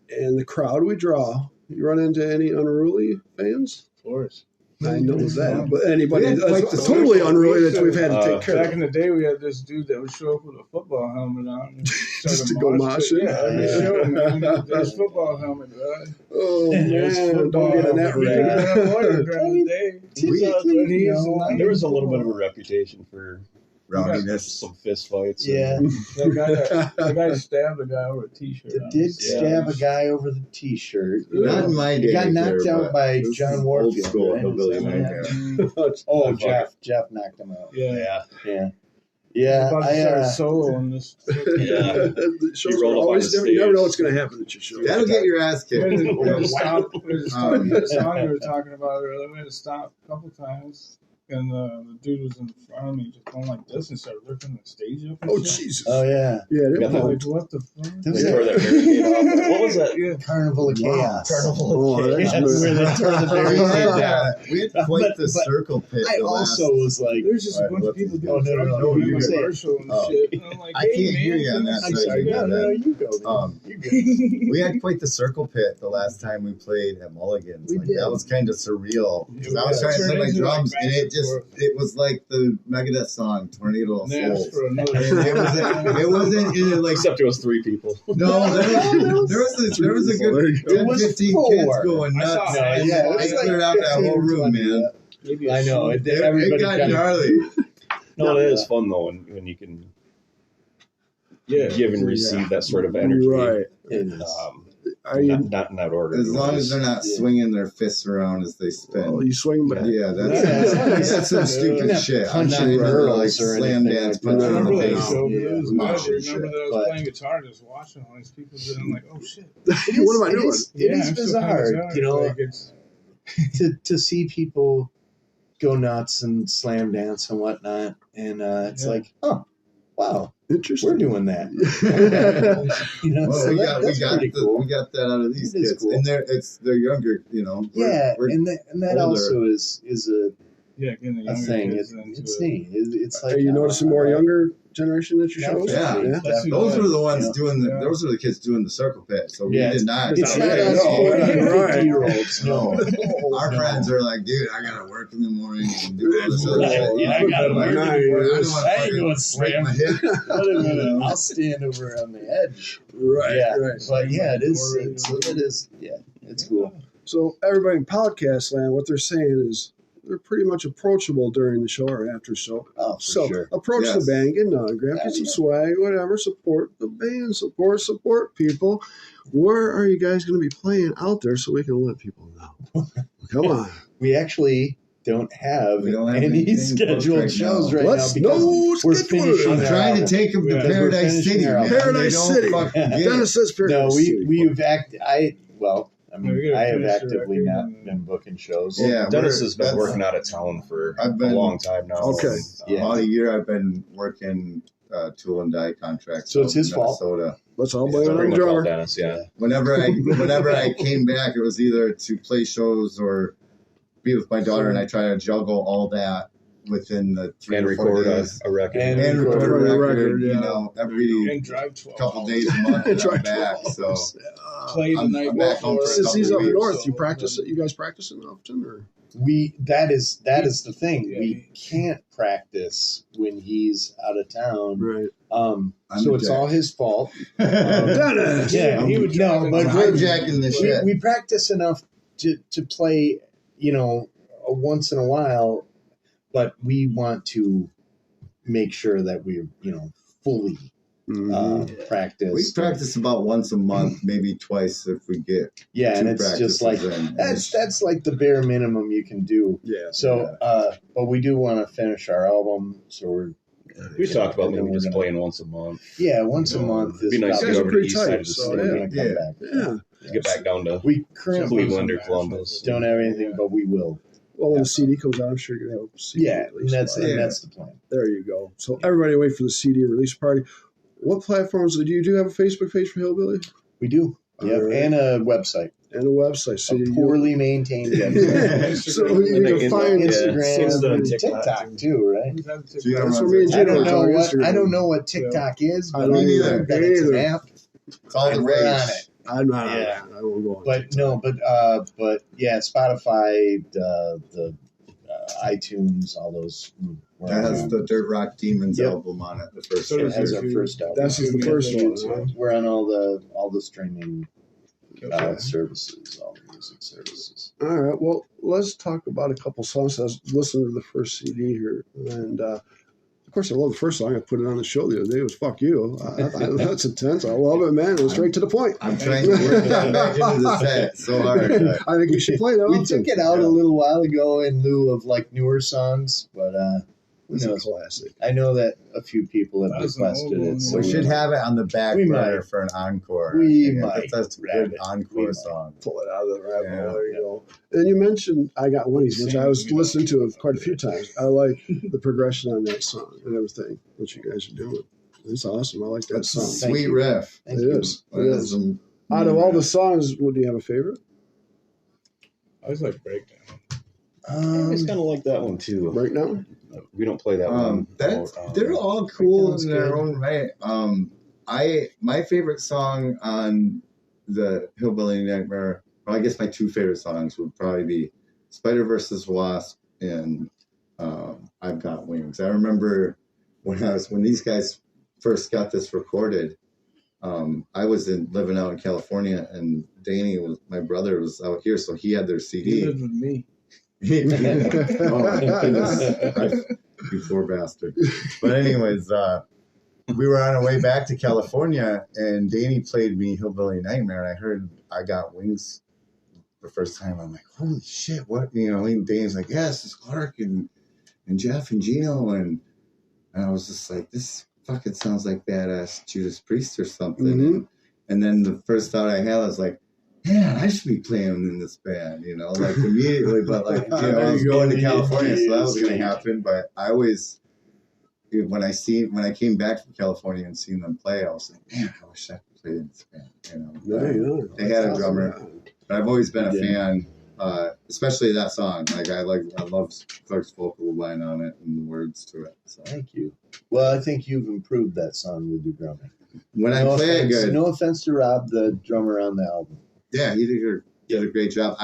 and the crowd we draw, you run into any unruly fans? Of course. I know that, but anybody Yeah, that's like totally unruly that we've had to take care Back of. in the day, we had this dude that would show up with a football helmet on. And Just to go mosh it? Yeah, every Yeah. show, man. There's football helmet, right? Oh There's man, football. don't get in that We ring. had a lawyer during the day. There was a little bit of a reputation for Rowdiness. some fist fights. Yeah, That guy stabbed a guy over a T-shirt. it on. did stab a guy over the T-shirt. Not in my day. He got knocked there, out but by this John is Warfield. Old school right? Hillbilly Nightmare. Oh, Jeff knocked him out. Yeah. Yeah. About to start a solo on this. Yeah. The shows You are roll up on always the different. You never know stage. what's going to happen at your show. That'll get your ass kicked. There's a song we were talking about earlier. We had to stop a couple times, and the dude was in front of me just going like this and started ripping the stage up. And Oh shit. Jesus! Oh yeah. Yeah, they're Got that pumped. Like, what the fuck? That was They tore that barricade off. What was that? Yeah. Carnival of Chaos. Oh, that's Yeah, good. where they tore the barricade down. We had quite the But circle pit. I the also last- was like, There's just a Alright, bunch of what's people his doing name? drugs No, and you say it. commercial and Oh. shit. And I'm like, I hey, can't man, hear you on that I'm side. sorry, You got that. you go. Um, You go. we had quite the circle pit the last time we played at Mulligan's. We Like, did. that was kind of surreal. 'Cause I was Yeah. trying to play my Turned into, drums, like, and back it was like the Megadeth song "Tornado of They asked Souls." for another. It wasn't in like Except it was 3 people. no. There was a There good you go. 10, was 15 4. kids going I nuts. saw- No, yeah, it I was like cleared out that 15 whole or room, 20, man. Maybe a I know. shoot. It Everybody got kind of. gnarly. No, it is fun though when you can give and receive that sort of energy. Right? It is. Are you? Not in that order. As long as they're not Yeah. swinging their fists around as they spin. Well, you swing back. Yeah, Yeah. that's some stupid Not shit. I'm not punching into girls like or slam anything dance like punching that. in the Remember that face. show? Yeah. It was Mosh good. and Remember shit. that I was But- playing guitar, just watching all these people doing. I'm like, oh shit. What am I doing? It is Yeah, I'm still bizarre, kinda you know, like it's, to see people go nuts and slam dance and whatnot, and it's Yeah. like, oh, wow, Interesting. we're doing that. You know, Well, so we that's pretty cool. we got that out of these It is kids, cool. and they're younger. We're- Yeah, we're- and that older. also is yeah, getting the a younger thing. kids It's into it. neat. It's like Are you noticing more younger generation at your Yeah, shows? Yeah. That's those good. are the ones Yeah. doing the. Yeah. Those are the kids doing the circle pit. So we Yeah, did not. It's not Yeah, us no, right. 50-year-olds. No, No. our No. friends are like, dude, I gotta work in the morning and do all this other Yeah, shit. yeah, I gotta work. I don't want I to ain't fucking going break slam. my hip. Wait a minute, I'll stand over on the edge. Right. Yeah, Right. but yeah, it is. Yeah, it's cool. So everybody in podcast land, what they're saying is they're pretty much approachable during the show or after show. Oh, for So sure. approach Yes. the band, get an autograph, get some swag, whatever. Support the band, support people. Where are you guys going to be playing out there so we can let people know? Come on, We actually don't have, We don't have any anything scheduled booked right shows now. right let's now because know. we're schedule. finishing I'm our trying to album. take them to Yeah. Paradise We're City. finishing our man. album. They Paradise don't City. fucking get it. Dennis says Paradise No, City. we've We gotta I have finish the actively record not and- been booking shows. Yeah, Dennis has been that's- working out of town for I've a been- long time now. Okay. and, Yeah. About a year I've been working tool and die contracts. So it's out in his fault. Minnesota. Let's all It's blame it on pretty the much all drummer. Dennis, yeah. Whenever I came back, it was either to play shows or be with my daughter, and I try to juggle all that within the 3 And or 4 record days. a record. And And record a record a record, record, yeah. you know, every And drive 12 couple hours. days a month. And Try I'm back, 12 so hours. Play the I'm night back home before. for a Since he's up couple north, weeks. you practice it. You guys practicing often, or That is the thing. Yeah. We can't practice when he's out of town. right? I'm So a it's jack. all his fault. Dennis. Yeah, he would no, drive but in I'm jacking the shit. we practice enough to play, once in a while, but we want to make sure that we're, fully practice. We practice about once a month, maybe twice if we get. Yeah, and it's just like in. that's like the bare minimum you can do. Yeah. So, but we do want to finish our album, so We talked about maybe just playing once a month. Yeah, once a month. It'd be nice to go over to the east side of the so, city. yeah. We're gonna come back. Yeah. Get back down to We currently Cleveland or Columbus. don't have anything, but we will. Well, when the CD comes out, I'm sure you're going to have a CD Yeah, release. and that's the plan. There you go. So everybody wait for the CD release party. What platforms do you have a Facebook page for Hillbilly? We do. Yep, All right. and a website. And a website. So A poorly maintained website. so you can find Instagram, and TikTok. TikTok too, right? That's what me and I Gino don't were know talking what yesterday. I don't know what TikTok is, I but don't I either. that it's an Me app. It's all the And we're on rage. it. I'm not on Yeah. that. I won't go on But TikTok. yeah, Spotify, the iTunes, all those. we're That on has them. the Dirt Rock Demons Yep. album on it. The first So one. It has our first album. That's just the first one. Huh? We're on all the streaming services, all the music services. All right. Well, let's talk about a couple songs. I was listening to the first CD here, and of course, I love the first song. I put it on the show the other day. It was "Fuck You." That's intense. I love it, man. It was straight to the point. I'm trying to work that back into the set so hard. I think you should play that. We often. took it out a little while ago in lieu of like newer songs, but who It's a knows? classic. I know that a few people have That's an old requested one. it. So We should have it on the back We burner might. for an encore. We Yeah, might. That's a Grab good it. We encore might. song. Pull it out of the rabbit Yeah. hole. There you go. And you mentioned "I Got Wings," which I was listening to quite a few times. I like the progression on that song and everything. What you guys are doing, it's awesome. I like that That's a song. sweet riff. Thank It you. is. It is. Some- Out of all the songs, would you have a favorite? I was like breakdown. It's kind of like that one too. Right now? We don't play that one. They're all cool Breakdown's in their good. own right. My favorite song on the Hillbilly Nightmare, well, I guess my two favorite songs would probably be Spider vs. Wasp and I've Got Wings. I remember when these guys first got this recorded, I was living out in California, and Danny my brother was out here, so he had their You CD. lived with me. Oh my goodness. You poor bastard. But anyways, we were on our way back to California, and Danny played me Hillbilly Nightmare, and I heard I Got Wings the first time. I'm like, holy shit, what? And Danny's like, yes, it's Clark and Jeff and Gino, and I was just like, this fucking sounds like badass Judas Priest or something. Mhm. And then the first thought I had was like, man, I should be playing in this band, like immediately. But like, I was going to California, so that was going to happen. But I always, when I came back from California and seen them play, I was like, man, I wish I could play in this band. There you go. They had a drummer, but I've always been a fan, especially that song. Like I love Clark's vocal line on it and the words to it. So Thank you. Well, I think you've improved that song with your drumming. when I play it good, No offense to Rob, the drummer on the album. yeah, he did a great job.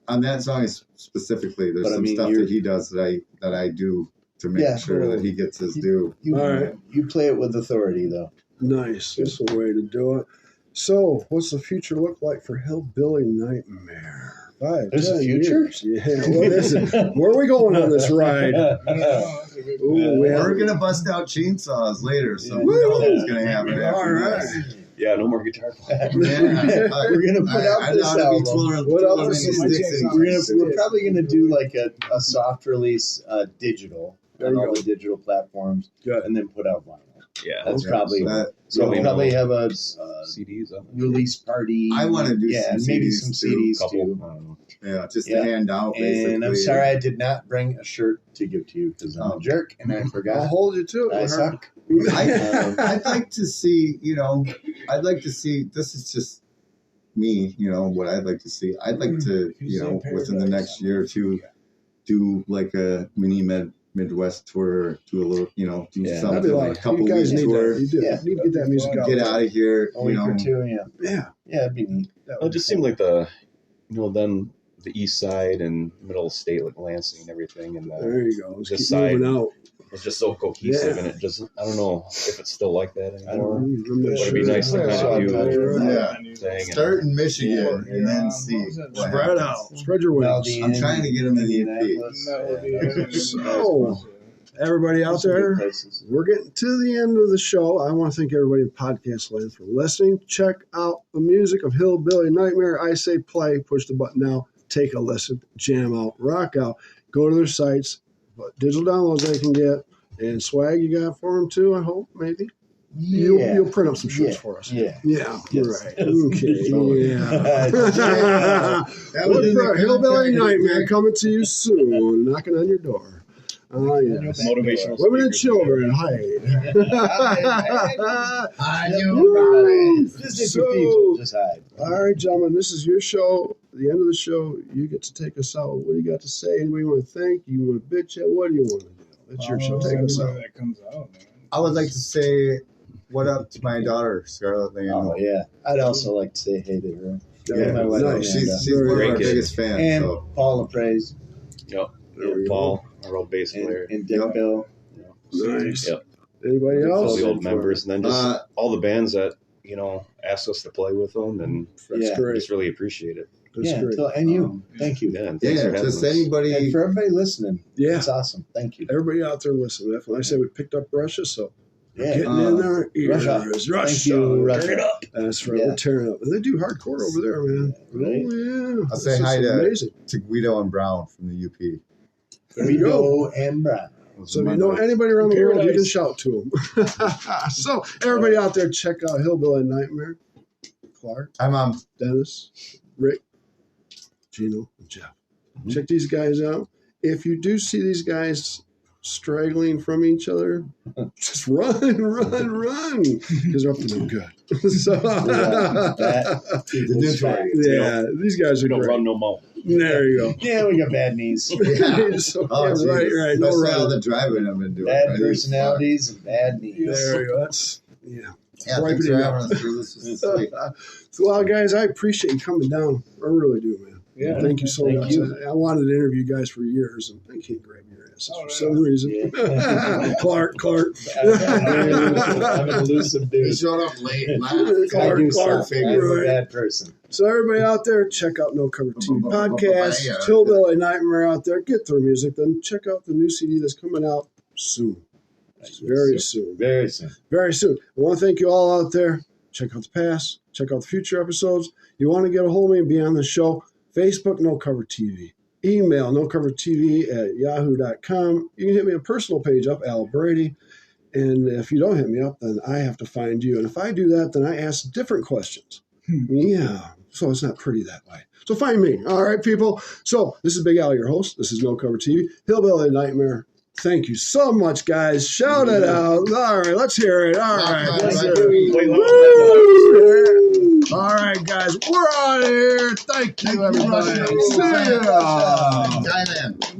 On that song specifically, there's But, I some mean, stuff you're- that he does that I do to make sure that he gets his due. You, All right. you play it with authority, though. Nice. That's a way to do it. So, what's the future look like for Hillbilly Nightmare? 5, There's a 10 future? years. Yeah. What is it? Where are we going on this ride? I don't know. That's a good Ooh, question. we We're have- gonna bust out chainsaws later, so Yeah. who knows what's gonna happen All after right. this. Yeah, no more guitar playing. Yeah, We're gonna put out this ought to be album. twirling What else twirling is these my sticks chainsaw? and- We're probably gonna do like a soft release digital There on you all go. the digital platforms, Good. and then put out vinyl. Yeah, That's Yeah, probably that- so. We'll probably have a CDs. release party. I wanna do yeah, some and maybe CDs some too, CDs Couple. too. I don't know. Yeah, just Yeah. to hand out basically. And I'm sorry I did not bring a shirt to give to you because I'm a jerk and I I'll forgot. hold you to it. I Herb. suck. I'd like to see, this is just me, what I'd like to see. I'd like to, within the next year or two, do like a mini Midwest tour, do a little, do That'd be something like a like, couple you guys weeks need tour, that. You do. Yeah. You need to get that music out. get out of here, A week or two, yeah. Yeah. Yeah, it'd be neat. That Well, would it just be seemed like then the east side and middle of state, like Lansing and everything, and There you go. Let's This keep side. moving out. was just so cohesive, Yeah. and it just, I don't know if it's still like that anymore. I'm not Would it be sure. nice to kind of do Yeah. thing? Start in Michigan and then see what Spread happens. out. Spread your wings. I'm trying to get them in the EP. So, Everybody out Some good there, places. we're getting to the end of the show. I want to thank everybody in podcast land for listening. Check out the music of Hillbilly Nightmare. I say play, push the button now, take a listen, jam out, rock out. Go to their sites, digital downloads they can get, and swag you got for them too, I hope, maybe. Yeah. You'll print up some shirts for us. Yeah. Yeah, Yes. right. Yes. Okay, yeah. That was in the Hillbilly contract. Nightmare coming to you soon, knocking on your door. Oh, yes. Motivational Women and speakers. children, hide. Just for people. Just hide. All right, gentlemen, this is your show. At the end of the show, you get to take us out. What do you got to say? Anybody want to thank? You want to bitch at? What do you want to do? It's your show. Take us out. That comes out, man. I would like to say what up to my daughter, Scarlett Leanne. Oh, yeah. I'd also like to say hey to her. Yeah, my wife, no, Amanda. she's one of Great our kid. biggest fans. And So. Paula Praise Yep. There we go. Paul, our old bass player. and Dick Yep. Bill. Nice. Yep. Anybody All else? the old members, and then just all the bands that asked us to play with them, and That's Yeah. I great. just really appreciate it. That's Yeah, great. so, and you. Thank you. Yeah, and thanks Yeah, for having just us. anybody. And for everybody listening, Yeah. it's awesome. Thank you. Everybody out there listening. Definitely. I say we picked up Russia, so Yeah. getting in their ears. Russia. Russia. Thank you, Russia. Turn it up. That's right. Yeah. We're tearing up. And they do hardcore over there, man. Right. Oh, yeah. I'll say This hi is to- amazing. To Guido and Brown from the UP. There you go. Guido and Brown. Those So are if my you know boys. anybody around the world, you can Paradise. shout to them. So everybody out there, check out Hillbilly Nightmare. Clark, Hi, Mom. Dennis, Rick, Gino, and Jeff. Check these guys out. If you do see these guys straggling from each other, just run, because they're up to no good. So, Equals fact. yeah, these guys are We don't great. run no more. There you go. Yeah, we got bad knees, So, Oh, yeah, geez. right. No Especially all running. the driving I've been doing. bad right? personalities, and bad knees. There you go. That's, yeah. Yeah, Wipe thanks it for in. having us through. This was sweet. Well, guys, I appreciate you coming down. I really do, man. Yeah. Thank you so Thank much. you. I wanted to interview you guys for years, and I can't grab your asses Oh, for yeah. some reason. Yeah. Clark. I'm an elusive He dude. showed up late. I Clark, do Clark, stuff. I'm a right. bad person. So everybody out there, check out No Cover TV podcast. Hillbilly Nightmare out there. Get their music. Then check out the new CD that's coming out soon. Very soon. Very soon. Very soon. I want to thank you all out there. Check out the past. Check out the future episodes. You want to get a hold of me and be on the show. Facebook, No Cover TV. Email, nocovertv@yahoo.com. You can hit me on a personal page up, Al Brady. And if you don't hit me up, then I have to find you. And if I do that, then I ask different questions. Yeah. So it's not pretty that way. So find me. All right, people. So this is Big Al, your host. This is No Cover TV. Hillbilly Nightmare. Thank you so much, guys. Shout it out. All right, let's hear it. All right. Let's hear it. Woo! All right, guys. We're out of here. Thank you, everybody. See ya. Thailand.